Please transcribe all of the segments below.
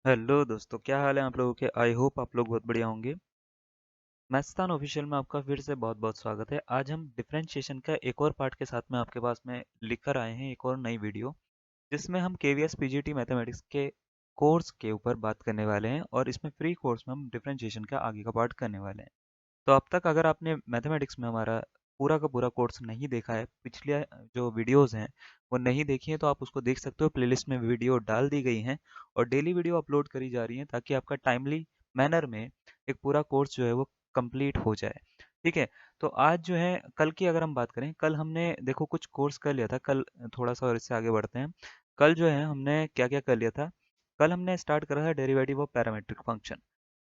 Hello दोस्तों, क्या हाल है आप लोगों के। आई होप आप लोग बहुत बढ़िया होंगे। मैथ्सतान ऑफिशियल में आपका फिर से बहुत बहुत स्वागत है। आज हम डिफरेंशिएशन का एक और पार्ट के साथ में आपके पास में लिखकर आए हैं एक और नई वीडियो, जिसमें हम केवीएस पीजीटी मैथमेटिक्स के कोर्स के ऊपर बात करने वाले हैं और इसमें फ्री कोर्स में हम डिफरेंशिएशन का आगे का पार्ट करने वाले हैं। तो अब तक अगर आपने मैथमेटिक्स में हमारा पूरा का पूरा कोर्स नहीं देखा है, पिछले जो वीडियोस हैं वो नहीं देखी है, तो आप उसको देख सकते हो। प्लेलिस्ट में वीडियो डाल दी गई हैं और डेली वीडियो अपलोड करी जा रही हैं, ताकि आपका टाइमली मैनर में एक पूरा कोर्स जो है वो कंप्लीट हो जाए। ठीक है। तो आज जो है, कल की अगर हम बात करें, कल हमने देखो कुछ कोर्स कर लिया था। कल थोड़ा सा और इससे आगे बढ़ते हैं। कल जो है हमने क्या क्या कर लिया था। कल हमने स्टार्ट करा था derivative of parametric function.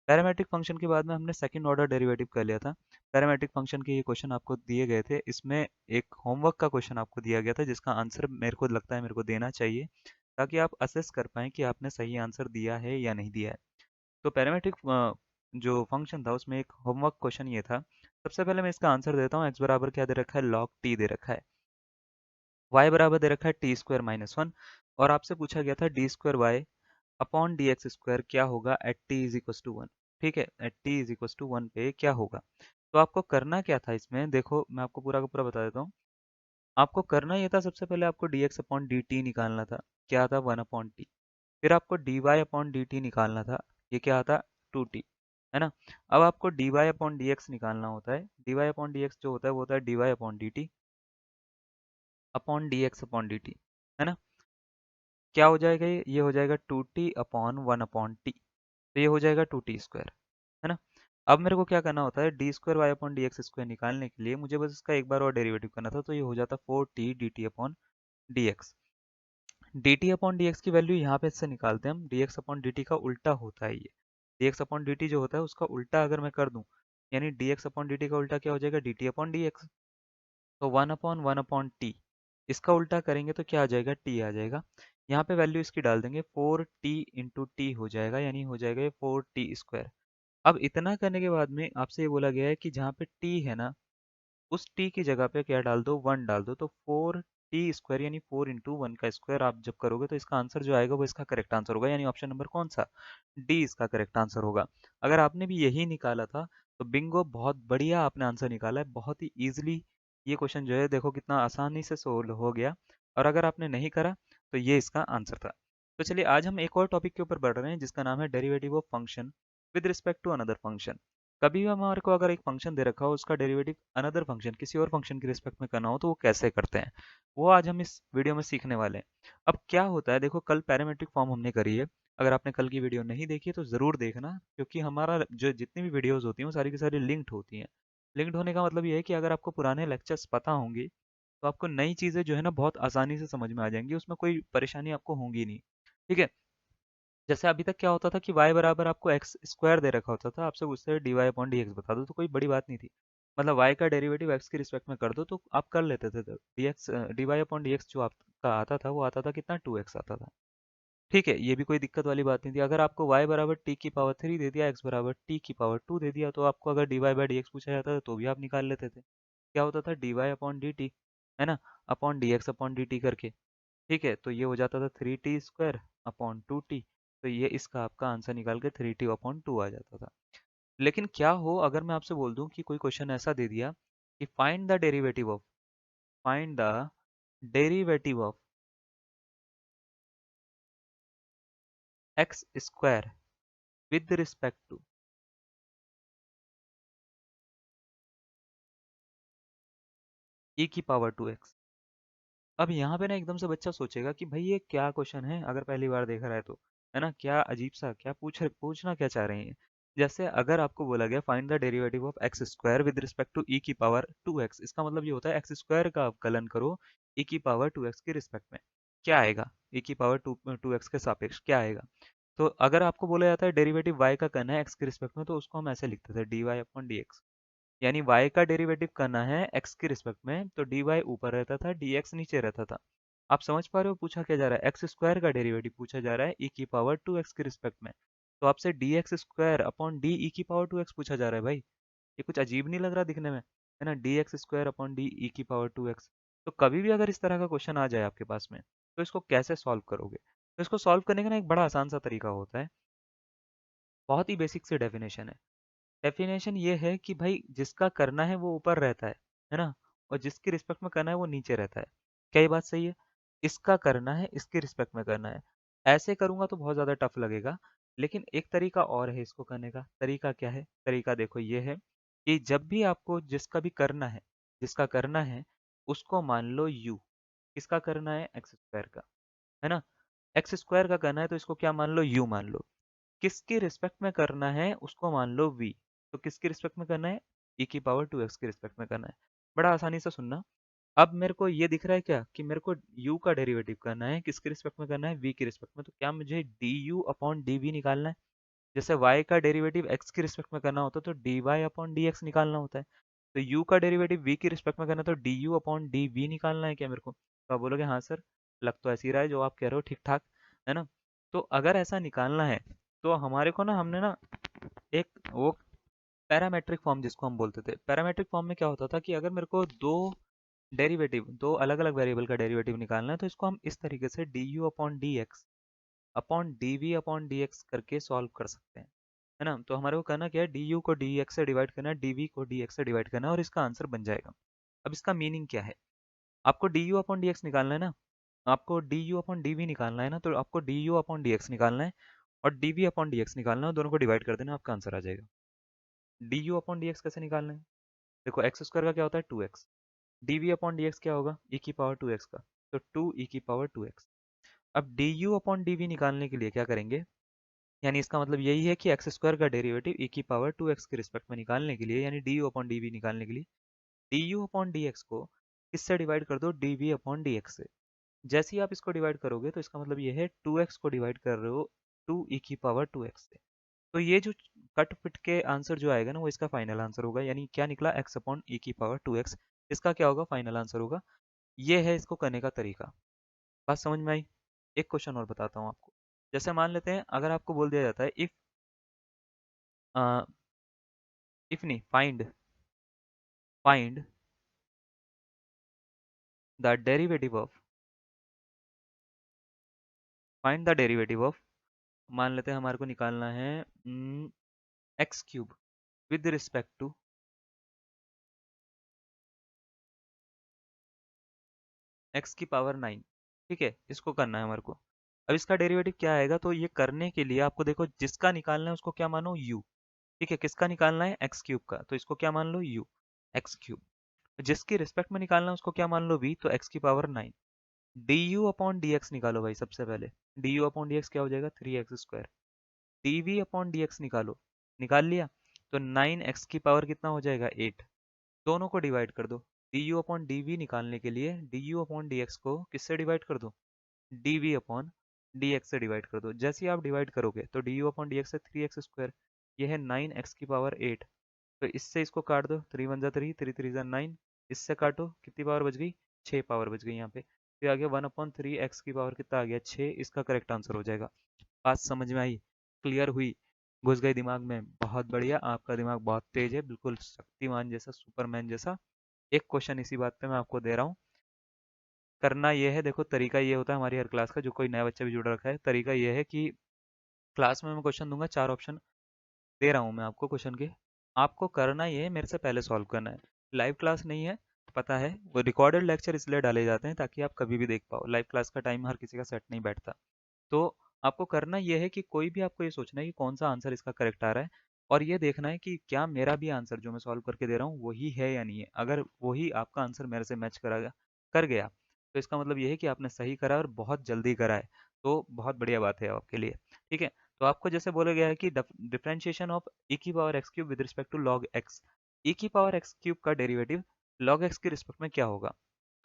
Parametric function के बाद में हमने सेकंड ऑर्डर डेरिवेटिव कर लिया था। पैरामेट्रिक फंक्शन के ये क्वेश्चन आपको दिए गए थे। इसमें एक होमवर्क का क्वेश्चन आपको दिया गया था, जिसका आंसर मेरे को लगता है मेरे को देना चाहिए, ताकि आप असेस कर पाएँ कि आपने सही आंसर दिया है या नहीं दिया है। तो पैरामेट्रिक जो फंक्शन था उसमें एक होमवर्क क्वेश्चन ये था। सबसे पहले मैं इसका आंसर देता हूँ। एक्स बराबर क्या दे रखा है, लॉग टी दे रखा है। वाई बराबर दे रखा है टी स्क्वायर माइनस वन। और आपसे पूछा गया था d square y upon d x square क्या होगा at t is equals to one. ठीक है, at t is equals to one पे क्या होगा। तो आपको करना क्या था इसमें, देखो मैं आपको पूरा का पूरा बता देता हूँ। आपको करना ये था, सबसे पहले आपको d x upon d t निकालना था। क्या था, वन अपॉन टी। फिर आपको d y upon d t निकालना था। ये क्या था, टू टी। है ना। अब आपको d y upon d x निकालना होता है। D y upon d x जो होता है वो होता है d y upon d t upon d x upon d t. है ना। क्या हो जाएगा, ये हो जाएगा two t upon one upon t. तो ये हो जाएगा टू टी स्क्वायर। है ना। अब मेरे को क्या करना होता है, d square y upon d x square निकालने के लिए मुझे बस इसका एक बार और डेरिवेटिव करना था। तो ये हो जाता four T D t upon d x. D t upon d x की वैल्यू यहाँ पे इससे निकालते हैं हम। D x upon d T का उल्टा होता है ये। D x upon d T जो होता है उसका उल्टा अगर मैं कर दूं, यानी D x upon d T का उल्टा क्या हो जाएगा, D t upon d x. तो वन अपॉन टी, इसका उल्टा करेंगे तो क्या आ जाएगा, टी आ जाएगा। यहाँ पे वैल्यू इसकी डाल देंगे, फोर टी इंटू टी हो जाएगा, यानी हो जाएगा ये फोर टी स्क्वायर। अब इतना करने के बाद में आपसे ये बोला गया है कि जहाँ पे टी है ना, उस टी की जगह पे क्या डाल दो, वन डाल दो। तो फोर टी स्क्वायर यानी फोर इंटू वन का स्क्वायर आप जब करोगे तो इसका आंसर जो आएगा वो इसका करेक्ट आंसर होगा। यानी ऑप्शन नंबर कौन सा, डी इसका करेक्ट आंसर होगा। अगर आपने भी यही निकाला था तो बिंगो, बहुत बढ़िया आपने आंसर निकाला है, बहुत ही ईजिली। ये क्वेश्चन जो है देखो कितना आसानी से सोल्व हो गया। और अगर आपने नहीं करा तो ये इसका आंसर था। तो चलिए आज हम एक और टॉपिक के ऊपर बढ़ रहे हैं, जिसका नाम है derivative of function with respect to another function. कभी भी हमारे को अगर एक फंक्शन दे रखा हो, उसका डेरिवेटिव अनदर फंक्शन किसी और फंक्शन की रिस्पेक्ट में करना हो, तो वो कैसे करते हैं, वो आज हम इस वीडियो में सीखने वाले हैं। अब क्या होता है, देखो कल पैरामेट्रिक फॉर्म हमने करी है। अगर आपने कल की वीडियो नहीं देखी है तो ज़रूर देखना, क्योंकि हमारा जो जितनी भी वीडियोस होती हैं वो सारी की सारी लिंक्ड होती हैं। लिंक्ड होने का मतलब ये है कि अगर आपको पुराने लेक्चर्स पता होंगे तो आपको नई चीज़ें जो है ना बहुत आसानी से समझ में आ जाएंगी, उसमें कोई परेशानी आपको होगी नहीं। ठीक है। जैसे अभी तक क्या होता था कि y बराबर आपको एक्स स्क्वायर दे रखा होता था, आपसे पूछते d y upon d x बता दो, तो कोई बड़ी बात नहीं थी। मतलब y का डेरिवेटिव x की रिस्पेक्ट में कर दो तो आप कर लेते थे। D x d y upon d x जो आपका आता था वो आता था कितना, टू एक्स आता था। ठीक है, ये भी कोई दिक्कत वाली बात नहीं थी। अगर आपको y बराबर टी की पावर थ्री दे दिया, x बराबर टी की पावर टू दे दिया, तो आपको अगर d y by d x पूछा जाता था तो भी आप निकाल लेते थे। क्या होता था, d y upon d t, है ना, upon d x upon d t करके। ठीक है, तो ये हो जाता था three t square upon two t. तो ये इसका आपका आंसर निकाल के थ्री टी अपॉन टू आ जाता था। लेकिन क्या हो अगर मैं आपसे बोल दूं कि कोई क्वेश्चन ऐसा दे दिया कि find the derivative of x square with respect to e की पावर टू एक्स। अब यहाँ पे ना एकदम से बच्चा सोचेगा कि भाई ये क्या क्वेश्चन है, अगर पहली बार देख रहा है तो। है ना, क्या अजीब सा, क्या पूछना क्या चाह रहे हैं। जैसे अगर आपको बोला गया find the derivative of x square with respect to e की पावर टू एक्स, इसका मतलब ये होता है एक्स स्क्वायर का अवकलन करो ई की पावर टू एक्स के रिस्पेक्ट में। क्या आएगा, ई की पावर टू टू एक्स के सापेक्ष क्या आएगा। तो अगर आपको बोला जाता है डेरिवेटिव वाई का करना है एक्स के रिस्पेक्ट में, तो उसको हम ऐसे लिखते थे d y upon d x. यानी y का डेरिवेटिव करना है x के रिस्पेक्ट में, तो dy ऊपर रहता था, dx नीचे रहता था। आप समझ पा रहे हो पूछा क्या जा रहा है, एक्स स्क्वायर का डेरिवेटिव पूछा जा रहा है e की पावर टू एक्स के रिस्पेक्ट में। तो आपसे dx square upon D E की पावर टू एक्स पूछा जा रहा है भाई। ये कुछ अजीब नहीं लग रहा दिखने में, है ना, D x square upon D E की पावर टू एक्स। तो कभी भी अगर इस तरह का क्वेश्चन आ जाए आपके पास में, तो इसको कैसे सॉल्व करोगे। तो इसको सॉल्व करने का ना एक बड़ा आसान सा तरीका होता है। बहुत ही बेसिक सी डेफिनेशन है। डेफिनेशन ये है कि भाई जिसका करना है वो ऊपर रहता है ना, और जिसकी रिस्पेक्ट में करना है वो नीचे रहता है। क्या ये बात सही है? इसका करना है, इसकी रिस्पेक्ट में करना है। ऐसे करूंगा तो बहुत ज्यादा टफ लगेगा, लेकिन एक तरीका और है इसको करने का। तरीका क्या है? तरीका देखो ये है कि जब भी आपको जिसका भी करना है, जिसका करना है उसको मान लो यू। किसका करना है? एक्स स्क्वायर का, है ना। एक्स स्क्वायर का करना है तो इसको क्या मान लो? यू मान लो। किसकी रिस्पेक्ट में करना है उसको मान लो v। तो किसकी रिस्पेक्ट में करना है? e की पावर 2x की रिस्पेक्ट में करना है। बड़ा आसानी से सुनना। अब मेरे को ये दिख रहा है क्या कि मेरे को u का डेरिवेटिव करना है, किसकी रिस्पेक्ट में करना है? v की रिस्पेक्ट में। तो क्या मुझे du अपॉन dv निकालना है? जैसे y का डेरिवेटिव x की रिस्पेक्ट में करना होता है तो dy अपॉन dx निकालना होता है। तो u का डेरिवेटिव v की रिस्पेक्ट में करना है तो du अपॉन dv निकालना है क्या मेरे को? तो आप बोलोगे हाँ सर, लग तो ऐसे ही रहा है जो आप कह रहे हो ठीक ठाक, है ना। तो अगर ऐसा निकालना है तो हमारे को ना, हमने ना एक वो पैरामेट्रिक फॉर्म जिसको हम बोलते थे, पैरामेट्रिक फॉर्म में क्या होता था कि अगर मेरे को दो अलग अलग वेरिएबल का डेरिवेटिव निकालना है तो इसको हम इस तरीके से d u upon d x upon d v upon d x करके सॉल्व कर सकते हैं, है ना। तो हमारे को करना क्या है? डी यू को डी एक्स से डिवाइड करना है, डी वी को डी एक्स से डिवाइड करना है, और इसका आंसर बन जाएगा। अब इसका मीनिंग क्या है? आपको d u upon d x निकालना है ना, आपको d u upon d v निकालना है ना, तो आपको d u upon d x निकालना है और d v upon d x निकालना है, दोनों को डिवाइड कर देना, आपका आंसर आ जाएगा। D u upon d x कैसे निकालना है? देखो एक्स स्क्वायर का क्या होता है? 2x। D v upon d x क्या होगा? ई की पावर 2x का, तो 2 e की पावर 2x। अब d u upon d v निकालने के लिए क्या करेंगे? यानी इसका मतलब यही है कि एक्स स्क्वायर का डेरिवेटिव e की पावर 2x के रिस्पेक्ट में निकालने के लिए, यानी d u upon d v निकालने के लिए, d u upon d x को किससे डिवाइड कर दो? D v upon d x से। जैसे ही आप इसको डिवाइड करोगे तो इसका मतलब ये है 2x को डिवाइड कर रहे हो 2 e की पावर 2x से। तो ये जो कट पिट के आंसर जो आएगा ना, वो इसका फाइनल आंसर होगा। यानी क्या निकला? x अपॉन e की पावर 2x। इसका क्या होगा? फाइनल आंसर होगा। ये है इसको करने का तरीका। बात समझ में आई? एक क्वेश्चन और बताता हूँ आपको। जैसे मान लेते हैं अगर आपको बोल दिया जाता है इफ नहीं, find the derivative of find the derivative of, मान लेते हैं हमारे को निकालना है x cube with respect to x की पावर 9। ठीक है, इसको करना है हमारे को। अब इसका डेरिवेटिव क्या आएगा? तो ये करने के लिए आपको देखो, जिसका निकालना है उसको क्या मानो? u। ठीक है, किसका निकालना है? एक्स क्यूब का, तो इसको क्या मान लो? u, x cube. जिसकी रिस्पेक्ट में निकालना है उसको क्या मान लो? v, तो x की power 9। D u upon d x निकालो भाई सबसे पहले। D u upon d x क्या हो जाएगा? 3x square. D v upon d x निकालो, निकाल लिया, तो 9x की पावर कितना हो जाएगा? 8। दोनों को डिवाइड कर दो। D u upon d v निकालने के लिए d u upon d x को किससे डिवाइड कर दो? D v upon d x से डिवाइड कर दो। जैसे ही आप डिवाइड करोगे तो d u upon d x है 3x स्क्वायर, ये है 9x की पावर 8। तो इससे इसको काट दो, 3 × 1 = 3, 3 × 3 = 9। इससे काटो, कितनी पावर बच गई? 6 पावर बच गई यहाँ पे। फिर आ गया 1/3, एक्स की पावर कितना आ गया? 6। इसका करेक्ट आंसर हो जाएगा। बात समझ में आई? क्लियर हुई? घुस गई दिमाग में? बहुत बढ़िया, आपका दिमाग बहुत तेज है, बिल्कुल शक्तिमान जैसा, सुपरमैन जैसा। एक क्वेश्चन इसी बात पे मैं आपको दे रहा हूँ। करना ये है, देखो तरीका ये होता है हमारी हर क्लास का, जो कोई नया बच्चा भी जुड़ रखा है, तरीका ये है कि क्लास में मैं क्वेश्चन दूंगा, 4 ऑप्शन दे रहा हूँ मैं आपको क्वेश्चन के। आपको करना ये है, मेरे से पहले सॉल्व करना है। लाइव क्लास नहीं है, पता है, वो रिकॉर्डेड लेक्चर इसलिए डाले जाते हैं ताकि आप कभी भी देख पाओ। लाइव क्लास का टाइम हर किसी का सेट नहीं बैठता। तो आपको करना ये है कि कोई भी, आपको ये सोचना है कि कौन सा आंसर इसका करेक्ट आ रहा है, और ये देखना है कि क्या मेरा भी आंसर जो मैं सॉल्व करके दे रहा हूँ वही है या नहीं है। अगर वही आपका आंसर मेरे से मैच कर गया तो इसका मतलब ये है कि आपने सही करा और बहुत जल्दी करा है। तो बहुत बढ़िया बात है आपके लिए। ठीक है, तो आपको जैसे बोला गया है कि डिफरेंशिएशन ऑफ e की power x³ with respect to log x। e की पावर x³ का डेरिवेटिव log x के रिस्पेक्ट में क्या होगा?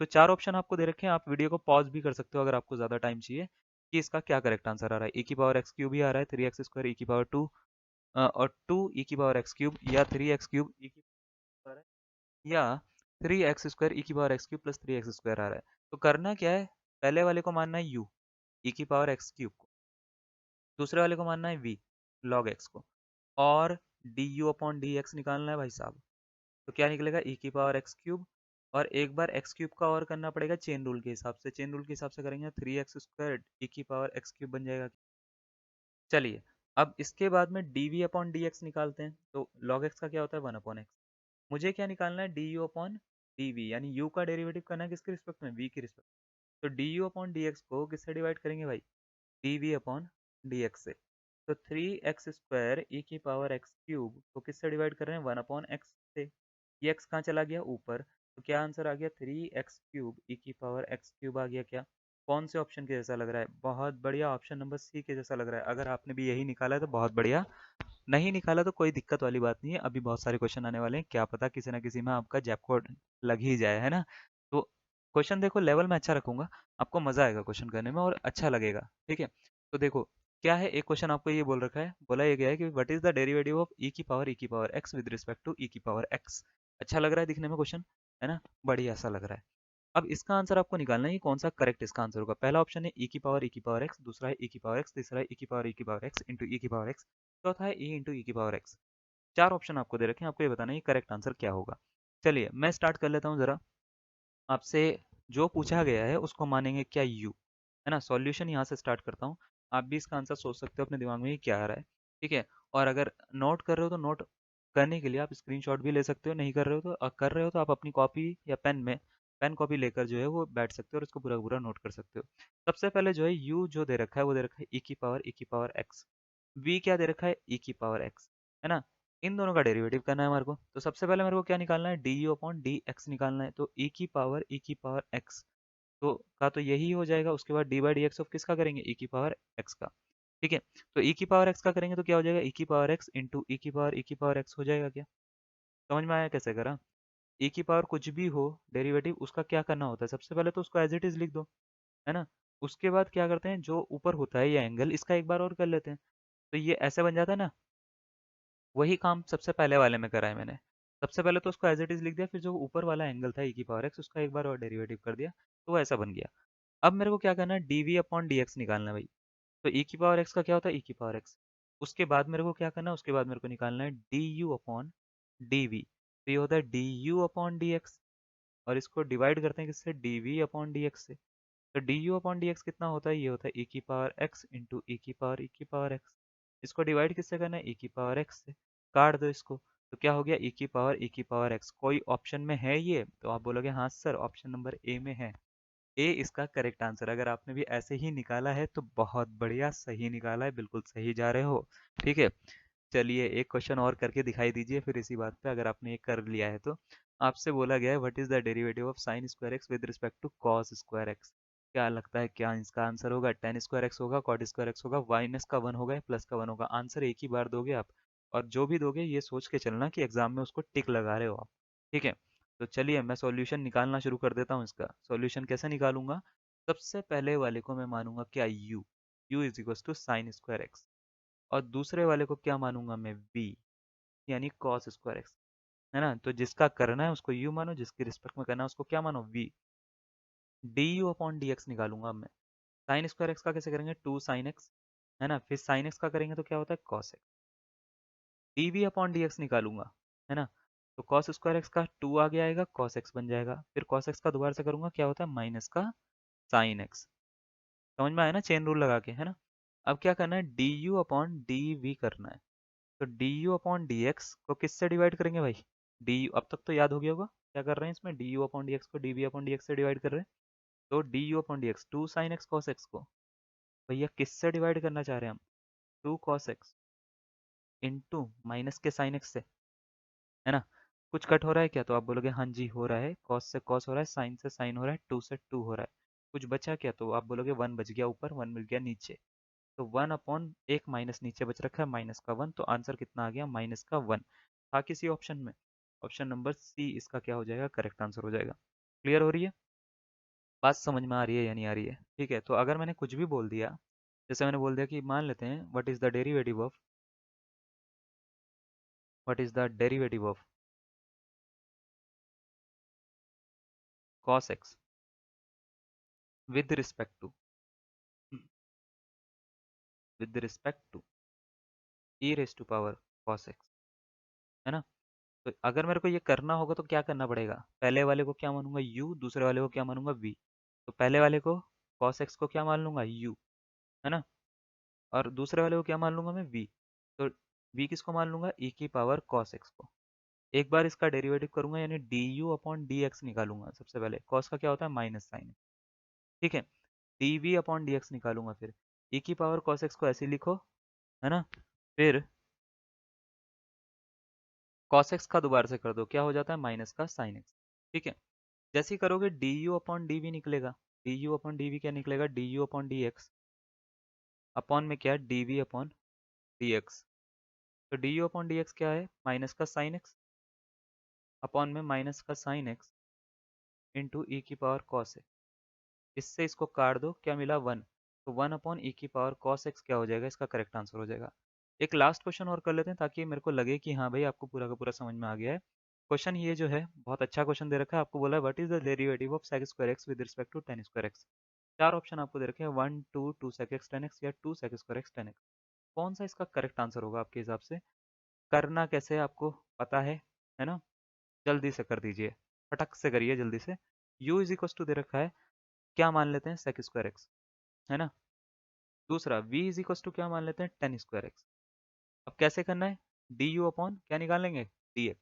तो 4 ऑप्शन आपको दे रखे हैं, आप वीडियो को पॉज भी कर सकते हो अगर आपको ज़्यादा टाइम चाहिए, कि इसका क्या करेक्ट आंसर आ रहा है। e की पावर x³ ही आ रहा है, 3x² e की पावर 2, और 2 e की पावर x³ या 3x³ आ रहा है, या 3x² e की पावर x³ + 3x² आ रहा है। तो करना क्या है? पहले वाले को मानना है u, e की पावर x³ को। दूसरे वाले को मानना है v, log x को। और D u upon d x निकालना है भाई साहब। तो क्या निकलेगा? e की पावर x³ और एक बार x³ का और करना पड़ेगा चेन रूल के हिसाब से। चेन रूल के हिसाब से करेंगे 3x² e की पावर x³ बन जाएगा। चलिए, अब इसके बाद में d v upon d x निकालते हैं, तो लॉग एक्स का क्या होता है 1/x। मुझे क्या निकालना है d u upon d v, यानी यू का डेरिवेटिव करना है किसके रिस्पेक्ट में, वी की रिस्पेक्ट। तो d u upon d x को किससे डिवाइड करेंगे भाई, d v upon d x से। तो 3x² ई की पावर एक्स क्यूब को किससे डिवाइड कर रहे हैं, 1/x से। ये x कहाँ चला गया ऊपर, तो क्या आंसर आ गया 3x³ ई की पावर एक्स क्यूब आ गया। क्या कौन से ऑप्शन के जैसा लग रहा है, बहुत बढ़िया, ऑप्शन नंबर सी के जैसा लग रहा है। अगर आपने भी यही निकाला है तो बहुत बढ़िया, नहीं निकाला तो कोई दिक्कत वाली बात नहीं है, अभी बहुत सारे क्वेश्चन आने वाले हैं, क्या पता किसी ना किसी में आपका जैकपॉट लग ही जाए, है ना। तो क्वेश्चन देखो लेवल में अच्छा रखूंगा, आपको मजा आएगा क्वेश्चन करने में और अच्छा लगेगा, ठीक है। तो देखो क्या है, एक क्वेश्चन आपको ये बोल रखा है, बोला ये गया है कि what is the derivative of e की power x with respect to e की पावर एक्स। अच्छा लग रहा है दिखने में क्वेश्चन, है ना, बढ़िया सा लग रहा है। अब इसका आंसर आपको निकालना है कि कौन सा करेक्ट इसका आंसर होगा। पहला ऑप्शन है ई की पावर एक्स, दूसरा है ई की पावर एक्स, तीसरा है ई की पावर एक्स इंटू ई की पावर एक्स, चौथा है ई इंटू ई की पावर एक्स। चार ऑप्शन आपको दे रखे हैं, आपको ये बताना है करेक्ट आंसर क्या होगा। चलिए मैं स्टार्ट कर लेता हूँ जरा, आपसे जो पूछा गया है उसको मानेंगे क्या यू, है ना। सॉल्यूशन यहाँ से स्टार्ट करता हूँ, आप भी इसका आंसर सोच सकते हो अपने दिमाग में ये क्या आ रहा है, ठीक है। और अगर नोट कर रहे हो तो नोट करने के लिए आप स्क्रीनशॉट भी ले सकते हो, नहीं कर रहे हो तो कर रहे हो तो आप अपनी कॉपी या पेन में पेन कॉपी लेकर जो है वो बैठ सकते हो और इसको पूरा पूरा नोट कर सकते हो। सबसे पहले जो है यू जो दे रखा है वो दे रखा है ई की पावर एक्स, वी क्या दे रखा है ई की पावर एक्स, है ना। इन दोनों का डेरिवेटिव करना है हमारे को, तो सबसे पहले मेरे को क्या निकालना है, d u upon d x निकालना है। तो ई की पावर एक्स तो का तो यही हो जाएगा, उसके बाद D by d x of किसका करेंगे, ई की पावर एक्स का, ठीक है। तो ई की पावर एक्स का करेंगे तो क्या हो जाएगा, ई की पावर एक्स इंटू ई की पावर एक्स हो जाएगा। क्या समझ में आया कैसे करा। ई की पावर कुछ भी हो डेरिवेटिव उसका क्या करना होता है, सबसे पहले तो उसको एज इट इज लिख दो, है ना। उसके बाद क्या करते हैं, जो ऊपर होता है ये एंगल इसका एक बार और कर लेते हैं, तो ये ऐसे बन जाता है ना। वही काम सबसे पहले वाले में करा है मैंने, सबसे पहले तो उसको एज इट इज लिख दिया, फिर जो ऊपर वाला एंगल था ई की पावर एक्स उसका एक बार और डेरिवेटिव कर दिया, तो वो ऐसा बन गया। अब मेरे को क्या करना है, d v upon d x निकालना है भाई। तो ई की पावर एक्स का क्या होता है, ई की पावर एक्स। उसके बाद मेरे को क्या करना है, उसके बाद मेरे को निकालना है d u upon d v, तो ये होता है d u upon d x, और इसको डिवाइड करते हैं किससे, d v upon d x से। तो d u upon d x कितना होता है, ये होता है ई की पावर एक्स इंटू ई की पावर एक्स। इसको डिवाइड किससे करना है, ई की पावर एक्स से। काट दो इसको, तो क्या हो गया ई की पावर एक्स। कोई ऑप्शन में है ये, तो आप बोलोगे हाँ सर ऑप्शन नंबर ए में है। ए इसका करेक्ट आंसर, अगर आपने भी ऐसे ही निकाला है तो बहुत बढ़िया, सही निकाला है, बिल्कुल सही जा रहे हो, ठीक है। चलिए एक क्वेश्चन और करके दिखाई दीजिए फिर इसी बात पे, अगर आपने ये कर लिया है तो। आपसे बोला गया है what is the derivative of sine square x with respect to cos square x. क्या लगता है क्या इसका आंसर होगा, टेन स्क्वायर एक्स होगा, कॉट स्क्वायर एक्स होगा, माइनस का वन होगा या प्लस का वन होगा। आंसर एक ही बार दोगे आप, और जो भी दोगे ये सोच के चलना कि एग्जाम में उसको टिक लगा रहे हो आप, ठीक है। तो चलिए मैं सॉल्यूशन निकालना शुरू कर देता हूँ। इसका सॉल्यूशन कैसे निकालूंगा, सबसे पहले वाले को मैं मानूंगा क्या, u is equal to sine square x, और दूसरे वाले को क्या मानूंगा मैं, v, यानी कॉस स्क्वायर एक्स, है ना। तो जिसका करना है उसको u मानो, जिसकी रिस्पेक्ट में करना है उसको क्या मानो, v। D u upon d x निकालूंगा अब मैं। साइन स्क्वायर एक्स का कैसे करेंगे, टू साइन एक्स, है ना, फिर साइन एक्स का करेंगे तो क्या होता है cos x. D v upon d x निकालूंगा, है ना। तो कॉस स्क्वायर एक्स का टू आगे आएगा, कॉस एक्स बन जाएगा, फिर कॉस एक्स का दोबारा से करूंगा क्या होता है, माइनस का साइन एक्स। समझ में आया ना, चेन रूल लगा के, है ना। अब क्या करना है, d u upon d v करना है। तो d u upon d x को किससे डिवाइड करेंगे भाई, डी यू, अब तक तो याद हो गया होगा क्या कर रहे हैं इसमें, d u upon d x को d v upon d x से डिवाइड कर रहे हैं। तो d u upon d x two sine x cos x को भैया किससे डिवाइड करना चाह रहे हैं हम, two cos x into minus के साइन एक्स से, है ना। कुछ कट हो रहा है क्या, तो आप बोलोगे हाँ जी हो रहा है, कॉस से कॉस हो रहा है, साइन से साइन हो रहा है, टू से टू हो रहा है। कुछ बचा क्या, तो आप बोलोगे वन बच गया ऊपर, वन मिल गया नीचे। तो वन अपॉन एक माइनस नीचे बच रखा है माइनस का वन, तो आंसर कितना आ गया, माइनस का वन। था किसी ऑप्शन में, ऑप्शन नंबर सी इसका क्या हो जाएगा, करेक्ट आंसर हो जाएगा। क्लियर हो रही है बात, समझ में आ रही है या नहीं आ रही है, ठीक है। तो अगर मैंने कुछ भी बोल दिया, जैसे मैंने बोल दिया कि मान लेते हैं what is the derivative of cos x with respect to with respect to e raise to power cos x, है ना। तो अगर मेरे को ये करना होगा तो क्या करना पड़ेगा, पहले वाले को क्या मानूंगा u, दूसरे वाले को क्या मानूंगा v। तो पहले वाले को cos x को क्या मान लूंगा u, है ना। और दूसरे वाले को क्या मान लूंगा मैं, v। तो v किसको मान लूंगा, e की पावर cos x को। एक बार इसका डेरिवेटिव करूंगा यानी du अपॉन dx निकालूंगा। सबसे पहले cos का क्या होता है, माइनस साइन, ठीक है। dv अपॉन dx निकालूंगा, फिर e की पावर cos x को ऐसे लिखो, है ना। फिर cos x का दोबारा से कर दो, क्या हो जाता है, माइनस का sin x, ठीक है। जैसे ही करोगे du अपॉन dv निकलेगा, du अपॉन dv क्या निकलेगा, du अपॉन dx अपॉन में क्या है, dv अपॉन dx। तो du अपॉन dx क्या है, माइनस का sin x अपॉन में माइनस का sin x इंटू ई की पावर cos x। इससे इसको काट दो, क्या मिला, 1। तो 1 अपॉन ई की पावर cos x क्या हो जाएगा, इसका करेक्ट आंसर हो जाएगा। एक लास्ट क्वेश्चन और कर लेते हैं ताकि मेरे को लगे कि हाँ भाई आपको पूरा का पूरा समझ में आ गया है। क्वेश्चन ये जो है बहुत अच्छा क्वेश्चन दे रखा है, आपको बोला है what is the derivative of sec square x with respect to tan square x। चार ऑप्शन आपको दे रखे हैं, 1 2 2 sec x tan x या 2 sec square x tan x। कौन सा इसका करेक्ट आंसर होगा आपके हिसाब से। करना कैसे है आपको पता है ना। जल्दी से कर दीजिए, फटक से करिए जल्दी से। u इज इक्वल टू दे रखा है, क्या मान लेते हैं, sec स्क्वायर x, है ना। दूसरा v इज इक्वल टू क्या मान लेते हैं, tan स्क्वायर x। अब कैसे करना है, du अपॉन क्या निकाल लेंगे, dx।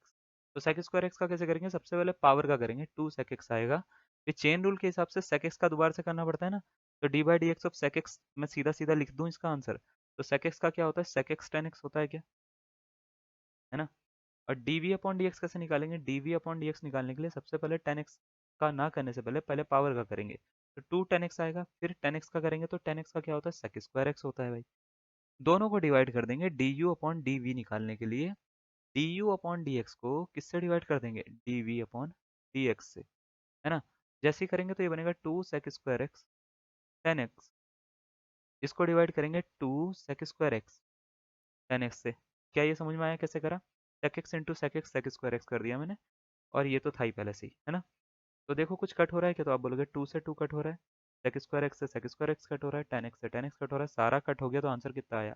तो sec स्क्वायर x का कैसे करेंगे, सबसे पहले पावर का करेंगे, 2 sec x आएगा। फिर चेन रूल के हिसाब से sec x का दोबारा से करना पड़ता है ना। तो d by d x of sec x मैं सीधा सीधा लिख दूं इसका आंसर। तो sec x का क्या होता है, sec x tan x होता है क्या, है ना। और dv अपॉन dx कैसे निकालेंगे, dv अपॉन dx निकालने के लिए सबसे पहले tan x का ना करने से पहले पहले पावर का करेंगे। तो 2 tan x आएगा, फिर tan x का करेंगे तो tan x का क्या होता है, sec स्क्वायर x होता है भाई। दोनों को डिवाइड कर देंगे du अपॉन dv निकालने के लिए। du अपॉन dx को किससे डिवाइड कर देंगे, dv अपॉन dx से, है ना। जैसे ही करेंगे तो ये बनेगा 2 sec square x tan x। इसको डिवाइड करेंगे 2 sec square x tan x से। क्या ये समझ में आया कैसे करा, sec x into sec x sec square x कर दिया मैंने। और ये तो था ही पहले से ही, है ना। तो देखो कुछ कट हो रहा है क्या, तो आप बोलोगे 2 से 2 कट हो रहा है, sec स्क्वायर x से sec स्क्वायर x कट हो रहा है, tan x से tan x कट हो रहा है, सारा कट हो गया तो आंसर कितना आया,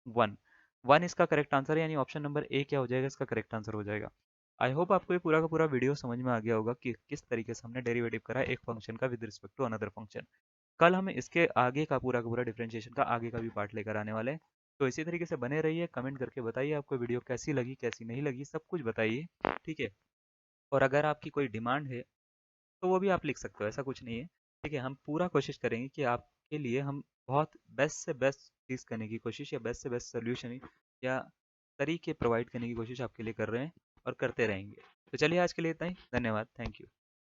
1। 1 इसका करेक्ट आंसर है, यानी ऑप्शन नंबर ए क्या हो जाएगा, इसका करेक्ट आंसर हो जाएगा। आई होप आपको ये पूरा का पूरा वीडियो समझ में आ गया होगा कि किस तरीके से हमने डेरिवेटिव करा है एक फंक्शन का with respect to another function. कल हम इसके आगे का पूरा डिफरेंशिएशन का आगे का भी पार्ट लेकर आने वाले हैं। तो इसी तरीके से बने रहिए, कमेंट करके बताइए आपको वीडियो कैसी लगी कैसी नहीं लगी, सब कुछ बताइए, ठीक है। और अगर आपकी कोई डिमांड है तो वो भी आप लिख सकते हो, ऐसा कुछ नहीं है, ठीक है। हम पूरा कोशिश करेंगे कि आपके लिए हम बहुत बेस्ट से बेस्ट चीज़ करने की कोशिश या बेस्ट से बेस्ट सोल्यूशन या तरीके प्रोवाइड करने की कोशिश आपके लिए कर रहे हैं और करते रहेंगे। तो चलिए आज के लिए इतना ही, धन्यवाद, थैंक यू।